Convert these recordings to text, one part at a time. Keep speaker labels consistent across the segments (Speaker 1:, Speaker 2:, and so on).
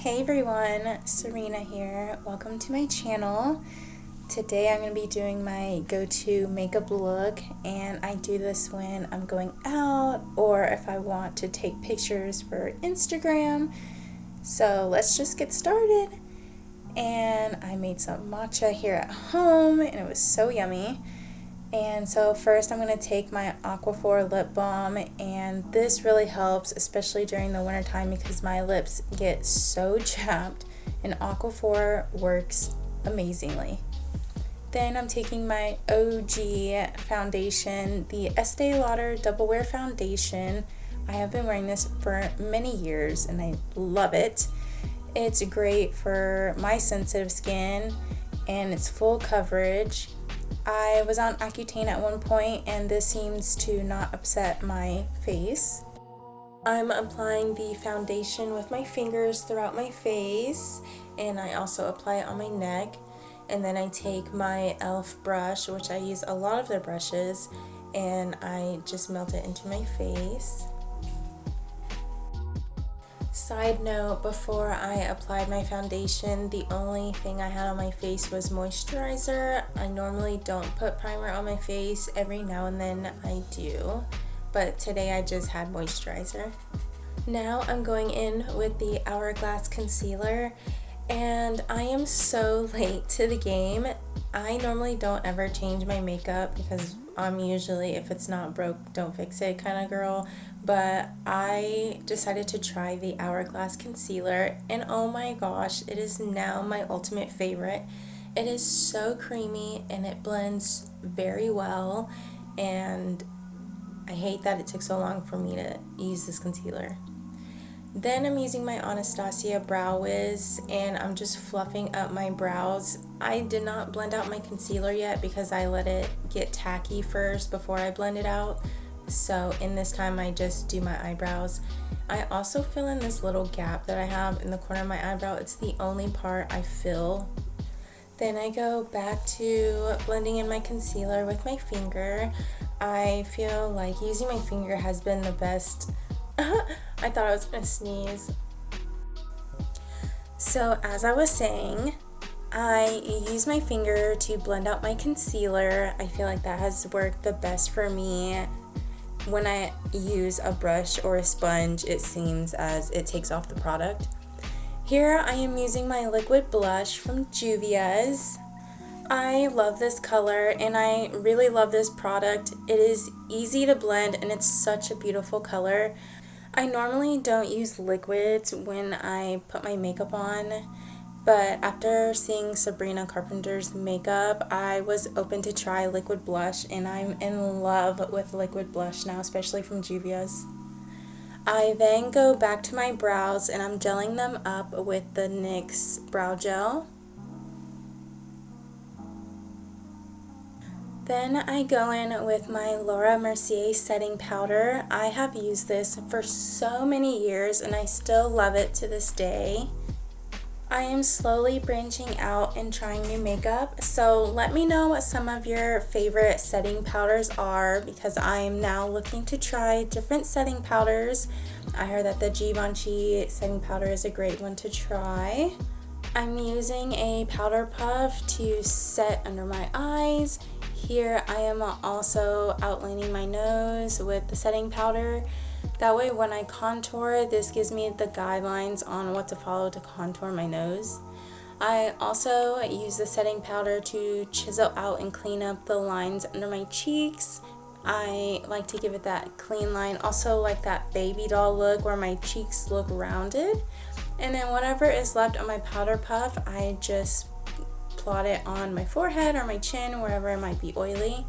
Speaker 1: Hey everyone, Serena here. Welcome to my channel. Today I'm going to be doing my go-to makeup look, and I do this when I'm going out or if I want to take pictures for Instagram. So let's just get started. And I made some matcha here at home and it was so yummy. And so first I'm going to take my Aquaphor lip balm, and this really helps, especially during the winter time because my lips get so chapped, and Aquaphor works amazingly. Then I'm taking my OG foundation, the Estee Lauder Double Wear Foundation. I have been wearing this for many years and I love it. It's great for my sensitive skin and it's full coverage. I was on Accutane at one point and this seems to not upset my face. I'm applying the foundation with my fingers throughout my face, and I also apply it on my neck. And then I take my e.l.f. brush, which I use a lot of their brushes, and I just melt it into my face. Side note, before I applied my foundation, the only thing I had on my face was moisturizer. I normally don't put primer on my face. Every now and then I do, but today I just had moisturizer. Now I'm going in with the Hourglass concealer, and I am so late to the game. I normally don't ever change my makeup because I'm usually, if it's not broke, don't fix it kind of girl. But I decided to try the Hourglass concealer, and oh my gosh, it is now my ultimate favorite. It is so creamy and it blends very well, and I hate that it took so long for me to use this concealer. Then I'm using my Anastasia Brow Wiz, and I'm just fluffing up my brows. I did not blend out my concealer yet because I let it get tacky first before I blend it out. So in this time I just do my eyebrows. I also fill in this little gap that I have in the corner of my eyebrow. It's the only part I fill. Then I go back to blending in my concealer with my finger. I feel like using my finger has been the best. I thought I was gonna sneeze. So as I was saying, I use my finger to blend out my concealer. I feel like that has worked the best for me. When I use a brush or a sponge, it seems as it takes off the product. Here I am using my liquid blush from Juvia's. I love this color and I really love this product. It is easy to blend and it's such a beautiful color. I normally don't use liquids when I put my makeup on, but after seeing Sabrina Carpenter's makeup, I was open to try liquid blush, and I'm in love with liquid blush now, especially from Juvia's. I then go back to my brows and I'm gelling them up with the NYX Brow Gel. Then I go in with my Mercier setting powder. I have used this for so many years and I still love it to this day. I am slowly branching out and trying new makeup, so let me know what some of your favorite setting powders are because I'm now looking to try different setting powders. I heard that the Givenchy setting powder is a great one to try. I'm using a powder puff to set under my eyes. Here I am also outlining my nose with the setting powder. That way when I contour, this gives me the guidelines on what to follow to contour my nose. I also use the setting powder to chisel out and clean up the lines under my cheeks. I like to give it that clean line, also like that baby doll look where my cheeks look rounded. And then whatever is left on my powder puff, I just plot it on my forehead or my chin, wherever it might be oily.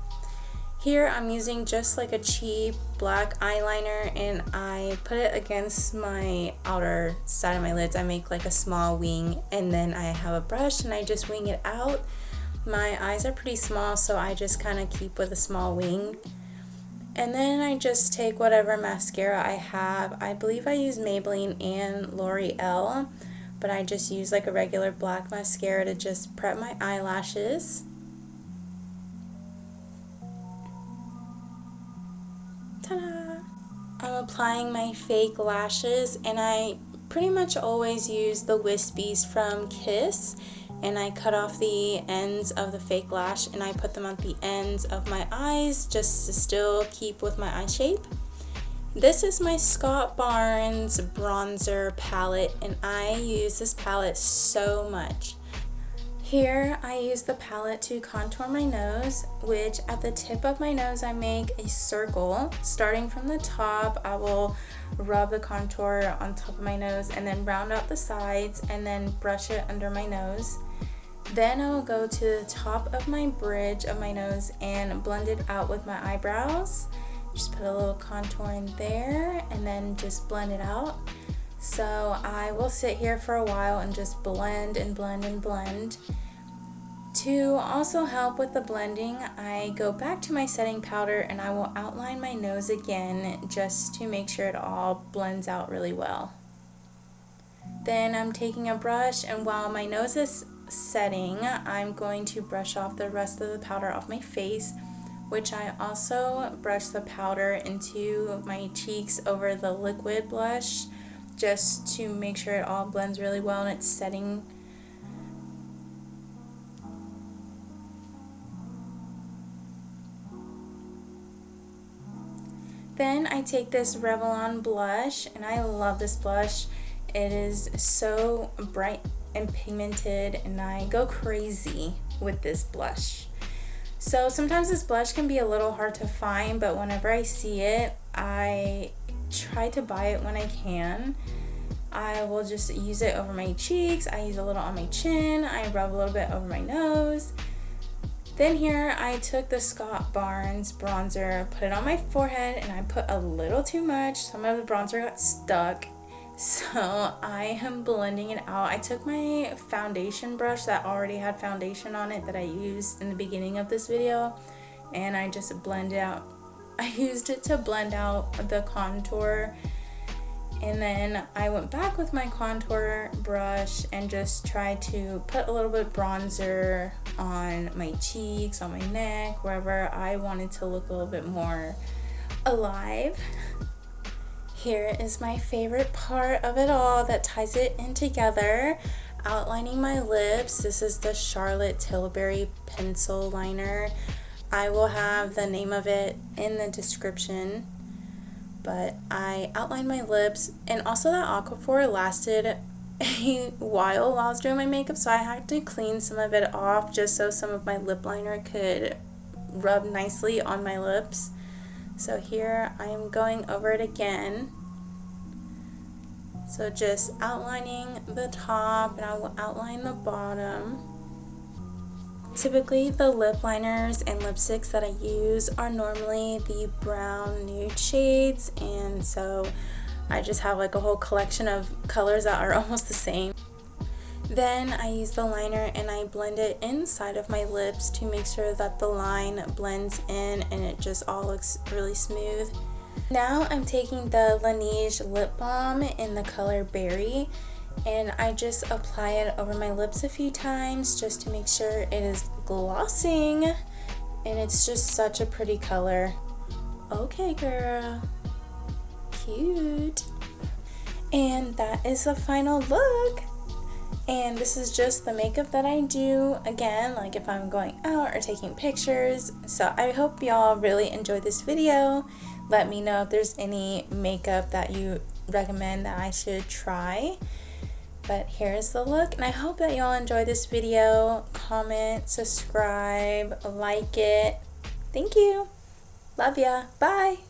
Speaker 1: Here I'm using just like a cheap black eyeliner and I put it against my outer side of my lids. I make like a small wing and then I have a brush and I just wing it out. My eyes are pretty small, so I just kind of keep with a small wing. And then I just take whatever mascara I have. I believe I use Maybelline and L'Oreal, but I just use like a regular black mascara to just prep my eyelashes. Ta-da! I'm applying my fake lashes and I pretty much always use the Wispies from Kiss, and I cut off the ends of the fake lash and I put them at the ends of my eyes just to still keep with my eye shape. This is my Scott Barnes bronzer palette, and I use this palette so much. Here I use the palette to contour my nose, which at the tip of my nose I make a circle. Starting from the top, I will rub the contour on top of my nose and then round out the sides and then brush it under my nose. Then I will go to the top of my bridge of my nose and blend it out with my eyebrows. Just put a little contour in there and then just blend it out. So I will sit here for a while and just blend and blend and blend. To also help with the blending, I go back to my setting powder and I will outline my nose again just to make sure it all blends out really well. Then I'm taking a brush, and while my nose is setting, I'm going to brush off the rest of the powder off my face, which I also brush the powder into my cheeks over the liquid blush just to make sure it all blends really well and it's setting. Then I take this Revlon blush, and I love this blush. It is so bright and pigmented, and I go crazy with this blush. So sometimes this blush can be a little hard to find, but whenever I see it, I try to buy it when I can. I will just use it over my cheeks, I use a little on my chin, I rub a little bit over my nose. Then here I took the Scott Barnes bronzer, put it on my forehead, and I put a little too much. Some of the bronzer got stuck, so I am blending it out. I took my foundation brush that already had foundation on it that I used in the beginning of this video, and I just blended out. I used it to blend out the contour, and then I went back with my contour brush and just tried to put a little bit of bronzer on my cheeks, on my neck, wherever I wanted to look a little bit more alive. Here is my favorite part of it all that ties it in together, outlining my lips. This is the Charlotte Tilbury pencil liner. I will have the name of it in the description. But I outlined my lips, and also that Aquaphor lasted a while I was doing my makeup, so I had to clean some of it off just so some of my lip liner could rub nicely on my lips. So here I am going over it again. So just outlining the top, and I will outline the bottom. Typically the lip liners and lipsticks that I use are normally the brown nude shades, and so I just have like a whole collection of colors that are almost the same. Then I use the liner and I blend it inside of my lips to make sure that the line blends in and it just all looks really smooth. Now I'm taking the Laneige lip balm in the color Berry, and I just apply it over my lips a few times just to make sure it is glossing, and it's just such a pretty color. Okay girl, cute. And that is the final look, and this is just the makeup that I do, again, like if I'm going out or taking pictures. So I hope y'all really enjoyed this video. Let me know if there's any makeup that you recommend that I should try. But here's the look, and I hope that y'all enjoyed this video. Comment, subscribe, like it. Thank you. Love ya. Bye.